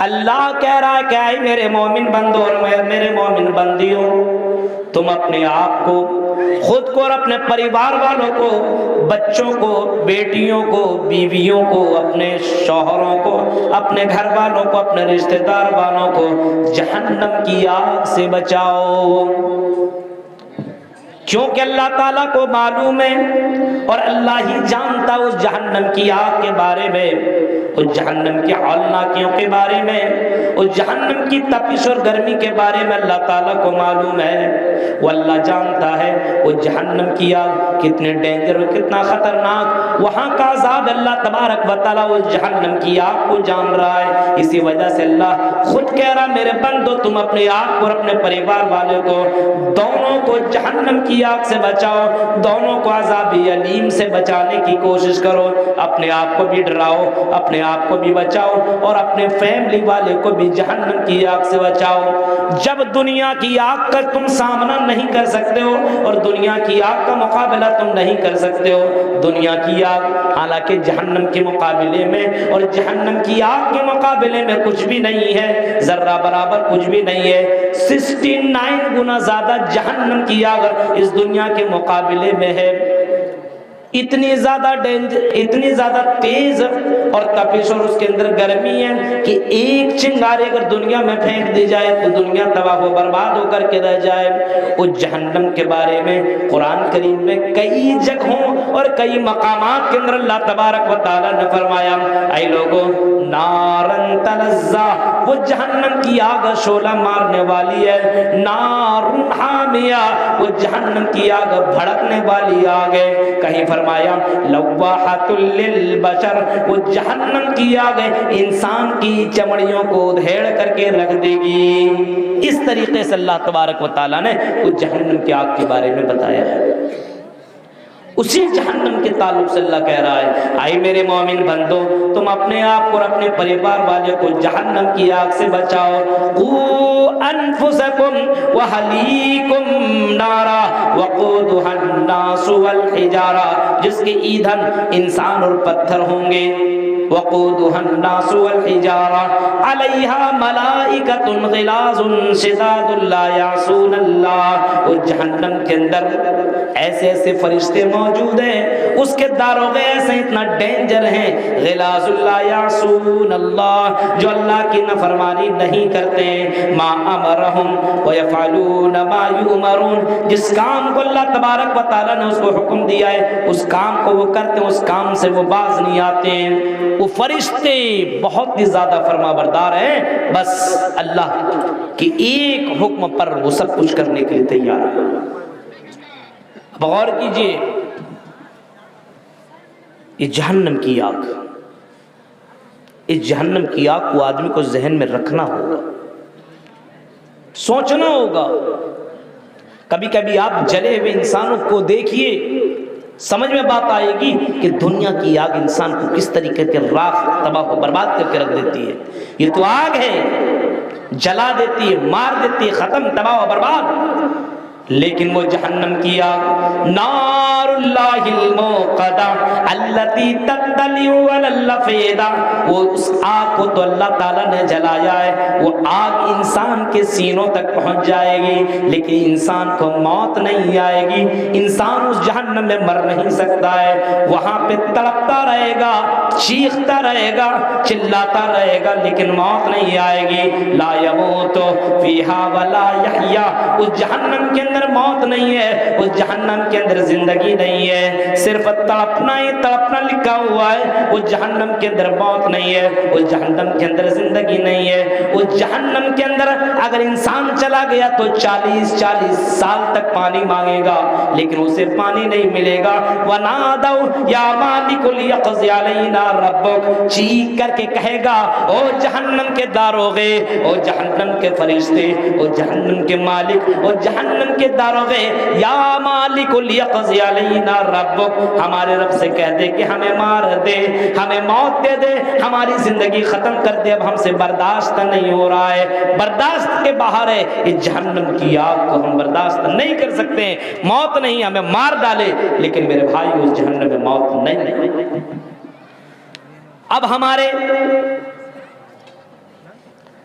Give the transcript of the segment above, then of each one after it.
اللہ کہہ رہا ہے کہ اے میرے مومن بندوں اور میرے مومن بندیوں، تم اپنے آپ کو، خود کو اور اپنے پریوار والوں کو، بچوں کو، بیٹیوں کو، بیویوں کو، اپنے شوہروں کو، اپنے گھر والوں کو، اپنے رشتہ دار والوں کو جہنم کی آگ سے بچاؤ۔ کیونکہ اللہ تعالیٰ کو معلوم ہے اور اللہ ہی جانتا اس جہنم کی آگ کے بارے میں، اس جہنم کی ہولناکیوں کے بارے میں، اس جہنم کی تپش اور گرمی کے بارے میں اللہ تعالیٰ کو معلوم ہے۔ وہ اللہ جانتا ہے وہ جہنم کی آگ کتنے ڈینجر اور کتنا خطرناک، وہاں کا عذاب اللہ تبارک و تعالیٰ اس جہنم کی آگ کو جان رہا ہے۔ اسی وجہ سے اللہ خود کہہ رہا میرے بندو تم اپنے آپ کو اور اپنے پریوار والوں کو دونوں کو جہنم کی آگ سے بچاؤ، دونوں کو عذاب علیم سے بچانے کی کوشش کرو۔ اپنے آپ کو بھی ڈراؤ، اپنے آپ کو بھی بچاؤ اور اپنے فیملی والے کو بھی جہنم کی آگ سے بچاؤ۔ جب دنیا کی آگ کا تم سامنا نہیں کر سکتے ہو اور دنیا کی آگ کا مقابلہ تم نہیں کر سکتے ہو، دنیا کی آگ حالانکہ جہنم کے مقابلے میں اور جہنم کی آگ کے مقابلے میں کچھ بھی نہیں ہے، ذرہ برابر کچھ بھی نہیں ہے۔ 69 گنا زیادہ جہنم کی آگ اس دنیا کے مقابلے میں ہے۔ اتنی زیادہ ڈینجر، اتنی زیادہ تیز اور تپش اور اس کے اندر گرمی ہے کہ ایک چنگاری اگر دنیا میں پھینک دی جائے تو دنیا تباہ و برباد ہو کر کے رہ جائے۔ اس جہنم کے بارے میں قرآن کریم میں کئی جگہوں اور کئی مقامات کے اندر اللہ تبارک و تعالیٰ نے فرمایا اے لوگوں نارن تلظا، وہ جہنم کی آگ شعلہ مارنے والی ہے، نارن حامیہ، وہ جہنم کی آگ بھڑکنے والی آگ ہے۔ کہیں فرمایا لواحۃ للبشر، وہ جہنم کی آگ انسان کی چمڑیوں کو ادھیڑ کر کے رکھ دے گی۔ اس طریقے سے اللہ تبارک و تعالیٰ نے اس جہنم کی آگ کے بارے میں بتایا ہے۔ اسی جہنم کے تعلق سے اللہ کہہ رہا ہے اے میرے مومن بندو تم اپنے آپ کو اور اپنے پریوار والے کو جہنم کی آگ سے بچاؤ۔ قوا انفسکم واہلیکم نارا وقودھا الناس والحجارہ، جس کے ایندھن انسان اور پتھر ہوں گے۔ وقودھا الناس والحجارہ علیہا ملائکۃ غلاظ شداد لا یعصون اللہ، اور جہنم کے اندر ایسے ایسے فرشتے موجود ہیں، اس کے داروغے ایسے اتنا ڈینجر ہیں، غلاظ لا یعصون اللہ، جو اللہ کی نافرمانی نہیں کرتے، ما امرہم ویفعلون ما یؤمرون، جس کام کو اللہ تبارک و تعالیٰ نے اس کو حکم دیا ہے اس کام کو وہ کرتے ہیں، اس کام سے وہ باز نہیں آتے ہیں۔ وہ فرشتے بہت ہی زیادہ فرما بردار ہیں، بس اللہ کی ایک حکم پر وہ سب کچھ کرنے کے لیے تیار ہے۔ اب غور کیجئے، یہ جہنم کی آگ، اس جہنم کی آگ کو آدمی کو ذہن میں رکھنا ہوگا، سوچنا ہوگا۔ کبھی کبھی آپ جلے ہوئے انسانوں کو دیکھیے، سمجھ میں بات آئے گی کہ دنیا کی آگ انسان کو کس طریقے کے راکھ تباہ و برباد کر کے رکھ دیتی ہے۔ یہ تو آگ ہے، جلا دیتی ہے، مار دیتی ہے، ختم، تباہ و برباد۔ لیکن وہ جہنم کی آگ نار اللہ الموقدہ التی تطلع علی الافئدہ، وہ اس آگ کو تو اللہ تعالیٰ نے جلایا ہے، وہ آگ انسان کے سینوں تک پہنچ جائے گی لیکن انسان کو موت نہیں آئے گی۔ انسان اس جہنم میں مر نہیں سکتا ہے، وہاں پہ تڑپتا رہے گا، چیختا رہے گا، چلاتا رہے گا لیکن موت نہیں آئے گی۔ لا یموت فیہا ولا یحیا، اس جہنم کے اندر موت نہیں ہے، اس جہنم کے اندر زندگی نہیں ہے، صرف تڑپنا ہی تڑپنا لکھا ہوا ہے۔ اس جہنم کے اندر موت نہیں ہے، اس جہنم کے اندر زندگی نہیں ہے۔ اس جہنم کے اندر اگر انسان چلا گیا تو 40 سال تک پانی مانگے گا لیکن اسے پانی نہیں ملے گا۔ وَنَادَوْا يَا مَالِكُ لِيَقْضِ عَلَيْنَا رَبُّكَ، چیخ کر کے کہے گا او جہنم کے داروغے، او جہنم کے فرشتے، او جہنم کے مالک، او جہنم کے داروغے، یا مالک لیقضی علینا ربک، ہمارے رب سے کہہ دے کہ ہمیں مار دے، ہمیں موت دے دے، ہماری زندگی ختم کر دے، اب ہم سے برداشت نہیں ہو رہا ہے، برداشت کے باہر ہے، اس جہنم کی آگ کو ہم برداشت نہیں کر سکتے ہیں، موت نہیں، ہمیں مار ڈالے لیکن میرے بھائی اس جہنم میں موت نہیں۔ اب ہمارے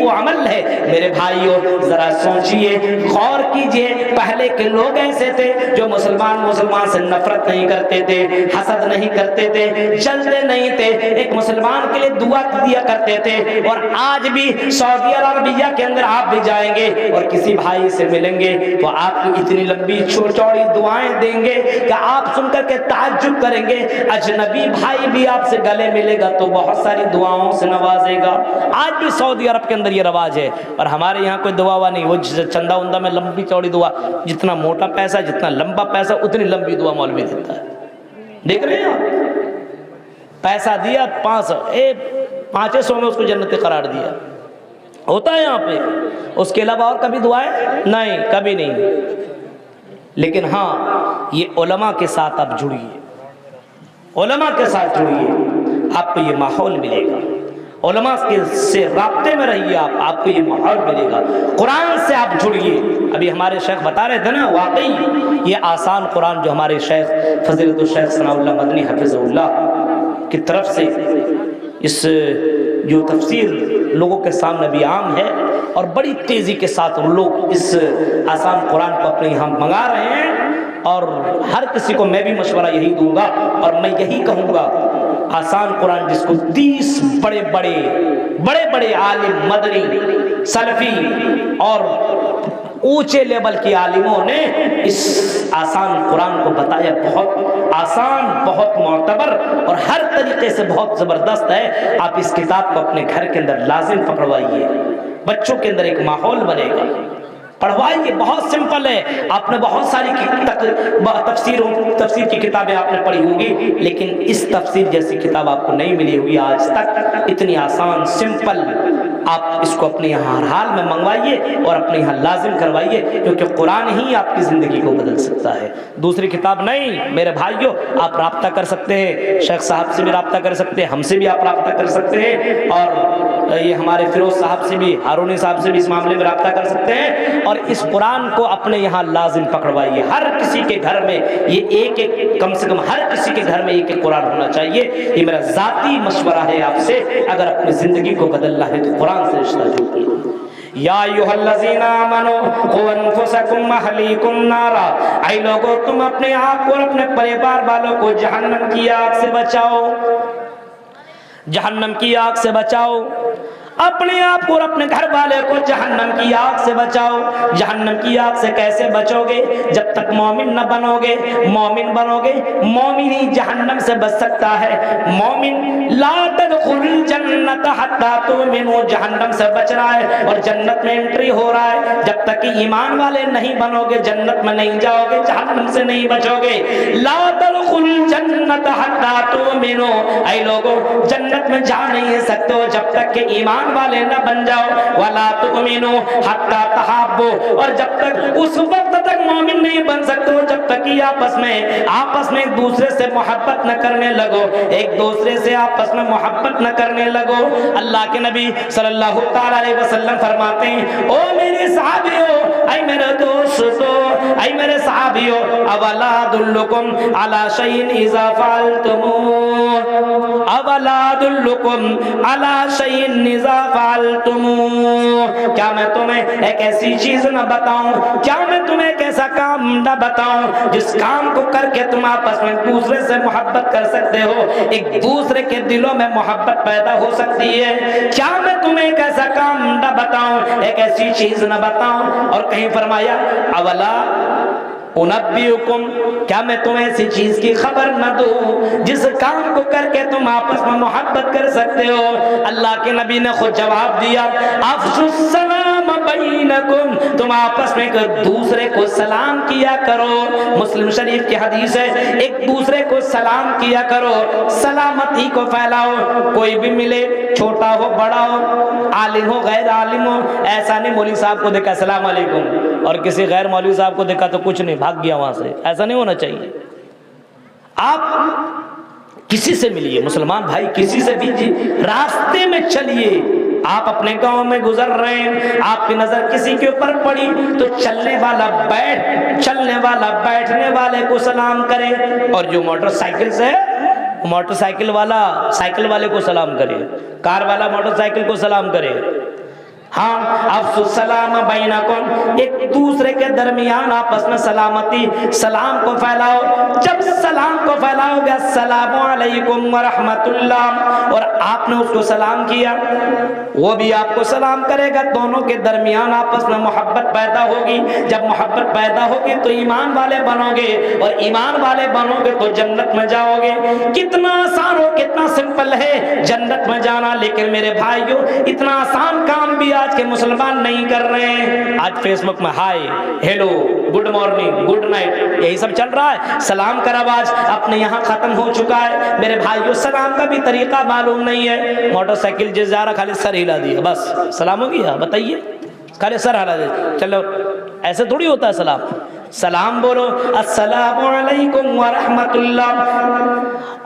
وہ عمل ہے۔ میرے بھائیوں ذرا سوچئے، غور کیجئے، پہلے کے لوگ ایسے تھے جو مسلمان سے نفرت نہیں کرتے تھے، حسد نہیں کرتے تھے، جلدے نہیں تھے، ایک مسلمان کے لیے دعا دیا کرتے تھے۔ اور آج بھی سعودی عربیہ کے اندر آپ بھی جائیں گے اور کسی بھائی سے ملیں گے تو آپ کو اتنی لمبی چوڑی دعائیں دیں گے کہ آپ سن کر کے تعجب کریں گے۔ اجنبی بھائی بھی آپ سے گلے ملے گا تو بہت ساری دعاؤں سے نوازے گا۔ آج بھی سعودی عرب کے اندر یہ رواج ہے، اور ہمارے یہاں کوئی دعا ہوا نہیں، وہ چندہ وندہ میں لمبی چوڑی دعا، جتنا موٹا پیسہ جتنا لمبا پیسہ اتنی لمبی دعا مولوی دیتا ہے۔ دیکھ رہے ہیں آپ، پیسہ دیا 500 میں اس کو جنتی قرار دیا، ہوتا ہے یہاں پہ۔ اس کے علاوہ اور کبھی دعائیں نہیں، کبھی نہیں۔ لیکن ہاں یہ علماء کے ساتھ آپ جڑیے، علماء کے ساتھ جڑیے، آپ کو یہ ماحول ملے گا۔ علماء سے رابطے میں رہیے، آپ کو یہ ماحول ملے گا۔ قرآن سے آپ جڑیے۔ ابھی ہمارے شیخ بتا رہے تھے نا، واقعی یہ آسان قرآن جو ہمارے شیخ فضیلت الشیخ ثناء اللہ مدنی حفظہ اللہ کی طرف سے اس جو تفسیر لوگوں کے سامنے بھی عام ہے، اور بڑی تیزی کے ساتھ لوگ اس آسان قرآن کو اپنے یہاں منگا رہے ہیں۔ اور ہر کسی کو میں بھی مشورہ یہی دوں گا اور میں یہی کہوں گا، آسان قرآن جس کو 30 بڑے بڑے عالم مدنی سلفی اور اونچے لیول کے عالموں نے اس آسان قرآن کو بتایا، بہت آسان، بہت معتبر اور ہر طریقے سے بہت زبردست ہے۔ آپ اس کتاب کو اپنے گھر کے اندر لازم پکڑوائیے، بچوں کے اندر ایک ماحول بنے گا، پڑھوائیے۔ بہت سمپل ہے، آپ نے بہت ساری تفسیر کی کتابیں آپ نے پڑھی ہوں گی، لیکن اس تفسیر جیسی کتاب آپ کو نہیں ملی ہوگی آج تک، اتنی آسان سمپل۔ آپ اس کو اپنے یہاں ہر حال میں منگوائیے اور اپنے یہاں لازم کروائیے، کیونکہ قرآن ہی آپ کی زندگی کو بدل سکتا ہے، دوسری کتاب نہیں۔ میرے بھائیوں، آپ رابطہ کر سکتے ہیں، شیخ صاحب سے بھی رابطہ کر سکتے ہیں، ہم سے بھی آپ رابطہ کر سکتے ہیں، اور یہ ہمارے فیروز صاحب سے بھی، ہارونی صاحب سے بھی اس معاملے میں رابطہ کر سکتے ہیں۔ اور اس قرآن کو اپنے یہاں لازم پکڑوائیے۔ ہر کسی کے گھر میں یہ ایک کم سے کم ہر کسی کے گھر میں ایک قرآن ہونا چاہیے۔ یہ میرا ذاتی مشورہ ہے آپ سے، اگر اپنی زندگی کو بدلنا ہے تو قرآن سے رشتہ جوڑیے۔ یا ایھا الذین آمنوا قوا انفسکم واہلیکم نارا، اے لوگو تم اپنے آپ اور اپنے پریوار والوں کو جہنم کی آگ سے بچاؤ، جہنم کی آگ سے بچاؤ، اپنے آپ کو اور اپنے گھر والے کو جہنم کی آگ سے بچاؤ۔ جہنم کی آگ سے کیسے بچو گے؟ جب تک مومن نہ بنو گے، مومن بنو گے، مومن ہی جہنم سے بچ سکتا ہے۔ مومن لا تدخل الجنت حتی تؤمنوا، جہنم سے بچ رہا ہے اور جنت میں انٹری ہو رہا ہے۔ جب تک کہ ایمان والے نہیں بنو گے جنت میں نہیں جاؤ گے، جہنم سے نہیں بچو گے۔ لا تدخل الجنت حتی تؤمنوا، اے لوگوں جنت میں جا نہیں سکتے ہو جب تک کہ ایمان والے نہ بن جاؤ۔ وَلَا تُؤْمِنُوا حَتَّى تَحَابُّوا، اور جب تک اس وقت تک مومن نہیں بن سکتے ہو جب تک کہ آپس میں ایک دوسرے سے محبت نہ کرنے لگو، ایک دوسرے سے آپس میں محبت نہ کرنے لگو۔ اللہ کے نبی صلی اللہ تعالی علیہ وسلم فرماتے ہیں، او میرے صحابیوں، اے میرے دوستو، اے میرے صحابیوں، اولا ادلکم علی شیء اذا فعلتموہ، اولا ادلکم علی شیء اذا فعلتموہ، کیا میں تمہیں ایک ایسی چیز نہ بتاؤں، کیا میں تمہیں ایک ایسا کام نہ بتاؤں جس کام کو کر کے تم آپس میں دوسرے سے محبت کر سکتے ہو، ایک دوسرے کے دلوں میں محبت پیدا ہو سکتی ہے؟ کیا میں تمہیں ایک ایسا کام نہ بتاؤں، ایک ایسی چیز نہ بتاؤں؟ اور کہیں فرمایا اولا انبئکم، کیا میں تمہیں ایسی چیز کی خبر نہ دوں جس کام کو کر کے تم آپس میں محبت کر سکتے ہو؟ اللہ کے نبی نے خود جواب دیا، افشوا السلام بینکم، تم آپس میں ایک دوسرے کو سلام کیا کرو۔ مسلم شریف کی حدیث ہے، ایک دوسرے کو سلام کیا کرو، سلامتی کو پھیلاؤ۔ کوئی بھی ملے، چھوٹا ہو بڑا ہو، عالم ہو غیر عالم ہو، ایسا نہیں مولوی صاحب کو دیکھا السلام علیکم اور کسی غیر مولوی صاحب کو دیکھا تو کچھ نہیں بھاگ گیا وہاں سے، ایسا نہیں ہونا چاہیے۔ آپ کسی سے ملیے، مسلمان بھائی کسی سے بھی راستے میں چلیے، آپ اپنے گاؤں میں گزر رہے ہیں، آپ کی نظر کسی کے اوپر پڑی تو چلنے والا بیٹھنے والے کو سلام کرے، اور جو موٹر سائیکل سے موٹر سائیکل والا سائیکل والے کو سلام کرے، کار والا موٹر سائیکل کو سلام کرے۔ ہاں افشوا السلام بینکم، ایک دوسرے کے درمیان آپس میں سلامتی، سلام کو پھیلاؤ۔ جب سلام کو پھیلاؤ گے السلام علیکم ورحمۃ اللہ، اور آپ نے اس کو سلام کیا، وہ بھی آپ کو سلام کرے گا، دونوں کے درمیان آپس میں محبت پیدا ہوگی۔ جب محبت پیدا ہوگی تو ایمان والے بنو گے، اور ایمان والے بنو گے تو جنت میں جاؤ گے۔ کتنا آسان ہو، کتنا سمپل ہے جنت میں جانا، لیکن میرے بھائیوں اتنا آسان کام بھی آج کے مسلمان نہیں کر رہے ہیں۔ آج فیس بک میں high, hello, good morning, good night, یہی سب چل رہا ہے۔ سلام کا رواج اپنے یہاں ختم ہو چکا ہے۔ میرے بھائیوں سلام کا بھی طریقہ معلوم نہیں ہے۔ موٹر سائیکل جس جا رہا خالی سر ہلا دیا، بس سلام ہو گیا، بتائیے، خالی سر ہلا دیا، چلو ایسے تھوڑی ہوتا ہے سلام۔ سلام بولو السلام علیکم ورحمۃ اللہ،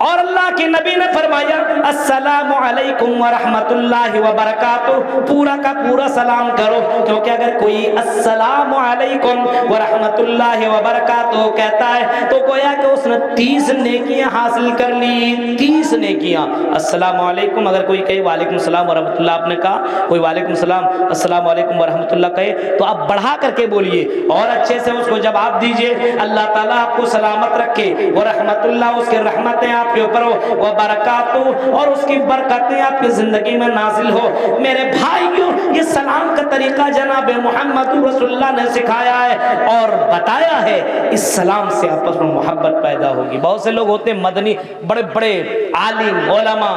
اور اللہ کے نبی نے فرمایا السلام علیکم ورحمۃ اللہ وبرکاتہ، پورا کا پورا سلام کرو، کیونکہ اگر کوئی السلام علیکم ورحمۃ اللہ وبرکاتہ کہتا ہے تو گویا کہ اس نے 30 نیکیاں حاصل کر لی، 30 نیکیاں۔ السلام علیکم اگر کوئی کہے وعلیکم السلام ورحمۃ اللہ، آپ نے کہا کوئی وعلیکم السلام السلام علیکم ورحمۃ اللہ کہے تو آپ بڑھا کر کے بولیے اور اچھے سے اس کو جواب دیجئے، اللہ تعالیٰ آپ کو سلامت رکھے، ورحمۃ اللہ اس کے رحمتیں آپ کے اوپر ہو، وبرکاتہ اور اس کی برکتیں آپ کی زندگی میں نازل ہو۔ میرے بھائیوں یہ سلام کا طریقہ جناب محمد رسول اللہ نے سکھایا ہے اور بتایا ہے، اس سلام سے آپس میں محبت پیدا ہوگی۔ بہت سے لوگ ہوتے ہیں مدنی، بڑے بڑے عالم علماء،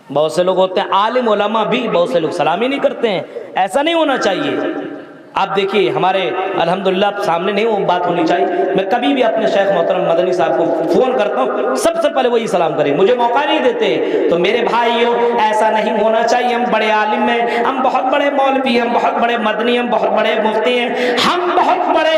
بہت سے لوگ ہوتے ہیں عالم علماء بھی بہت سے لوگ سلام ہی نہیں کرتے ہیں، ایسا نہیں ہونا چاہیے۔ آپ دیکھیے ہمارے الحمدللہ سامنے نہیں وہ بات ہونی چاہیے، میں کبھی بھی اپنے شیخ محترم مدنی صاحب کو فون کرتا ہوں سب سے پہلے وہی سلام کریں، مجھے موقع نہیں دیتے۔ تو میرے بھائیوں ایسا نہیں ہونا چاہیے، ہم بڑے عالم ہیں، ہم بہت بڑے مولوی ہیں، ہم بہت بڑے مدنی، ہم بہت بڑے مفتی ہیں، ہم بہت بڑے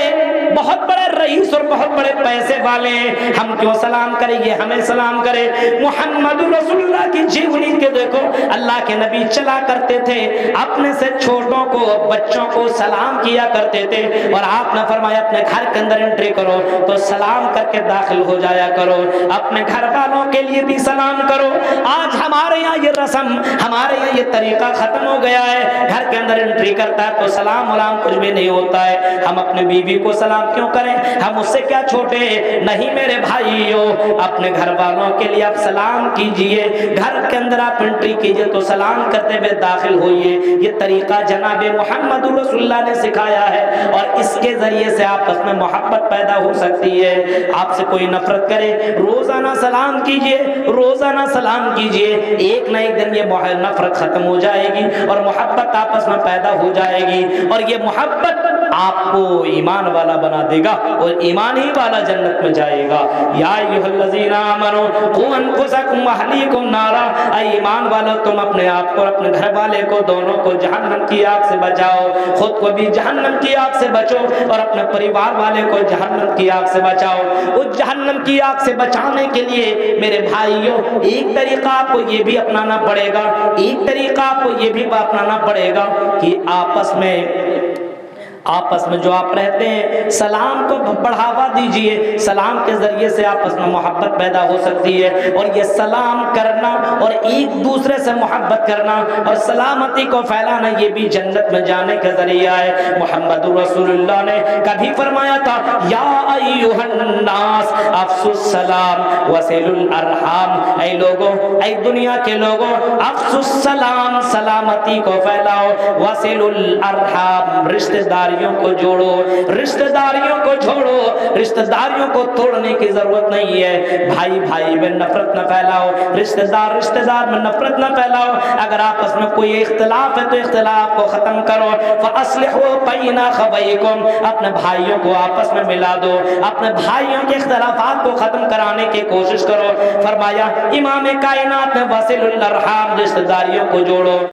رئیس اور بہت بڑے پیسے والے ہیں، ہم کیوں سلام کریں؟ یہ ہمیں سلام کرے۔ محمد رسول اللہ کی جیونی کے دیکھو، اللہ کے نبی چلا کرتے تھے، اپنے سے چھوٹوں کو بچوں کو سلام کیا کرتے تھے، اور آپ نے فرمایا اپنے گھر کے اندر انٹری کرو تو سلام کر کے داخل ہو جایا کرو، اپنے گھر والوں کے لیے بھی سلام کرو۔ آج ہمارے یہاں یہ رسم، ہمارے یہاں یہ طریقہ ختم ہو گیا ہے، گھر کے اندر انٹری کرتا ہے تو سلام ولام کچھ بھی نہیں ہوتا ہے۔ ہم اپنے بیوی کو سلام کیوں کریں؟ ہم اس سے کیا چھوٹے ہیں؟ نہیں میرے بھائیوں، اپنے گھر والوں کے لیے آپ سلام کیجئے، گھر کے اندر آپ انٹری کیجئے تو سلام کرتے ہوئے داخل ہوئیے۔ یہ طریقہ جناب محمد رسول اللہ نے سکھایا ہے، اور اس کے ذریعے سے آپس میں محبت پیدا ہو سکتی ہے۔ آپ سے کوئی نفرت کرے، روزانہ سلام کیجئے، روزانہ سلام کیجئے، ایک نہ ایک دن یہ نفرت ختم ہو جائے گی اور محبت آپس میں پیدا ہو جائے گی، اور یہ محبت آپ کو ایمان والا بنا دے گا، اور ایمان ہی والا جنت میں جائے گا۔ یا ایھا الذین آمنوا قوا انفسکم واہلیکم نارا، اے ایمان والو تم اپنے آپ کو اور اپنے گھر والے کو دونوں کو جہنم کی آگ سے بچاؤ، خود کو بھی جہنم کی آگ سے بچو اور اپنے پریوار والے کو جہنم کی آگ سے بچاؤ۔ اس جہنم کی آگ سے بچانے کے لیے میرے بھائیوں ایک طریقہ آپ کو یہ بھی اپنانا پڑے گا، ایک طریقہ آپ کو یہ بھی اپنانا پڑے گا کہ آپس میں جو آپ رہتے ہیں سلام کو بڑھاوا دیجئے، سلام کے ذریعے سے آپس میں محبت پیدا ہو سکتی ہے، اور یہ سلام کرنا اور ایک دوسرے سے محبت کرنا اور سلامتی کو پھیلانا یہ بھی جنت میں جانے کا ذریعہ ہے۔ محمد رسول اللہ نے کبھی فرمایا تھا یا ایھا الناس افشوا السلام وصلوا الارحام، اے لوگوں، اے دنیا کے لوگوں، افشوا السلام، سلامتی کو پھیلاؤ، وصلوا الارحام، رشتہ داریوں کو جوڑو، رشتہ داریوں کو جوڑو، رشتہ داریوں کو توڑنے کی ضرورت نہیں ہے۔ بھائی بھائی میں نفرت نہ پھیلاؤ، رشتہ دار میں نفرت نہ پھیلاؤ، اگر آپس میں کوئی اختلاف ہے تو اختلاف کو ختم کرو۔ فاصلحوا بین اخویکم، اپنے بھائیوں کو آپس میں ملا دو، اپنے بھائیوں کے اختلافات کو ختم کرانے کی کوشش کرو۔ فرمایا امام کائنات نے وصلوا الارحام، رشتہ داریوں کو جوڑو۔